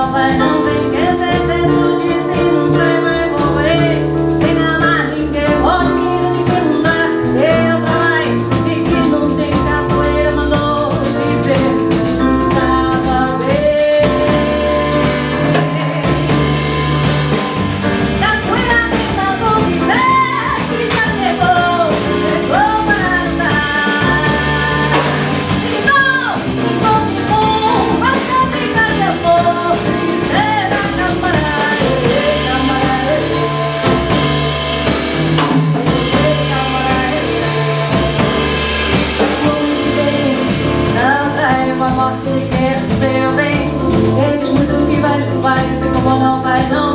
não vai, não vem. Quer ter dentro de si, não sei, vai morrer. Sem amar ninguém, olha o que de que não dá. Eu trabalho de que não tem capoeira, mandou dizer. Estava bem. Capoeira me mandou dizer que já chegou para estar. Ficou, vai ser brincar de amor. Tristeza, camarada, não raiva, a morte quer seu bem. Quem diz muito que vai, ser como não vai, não.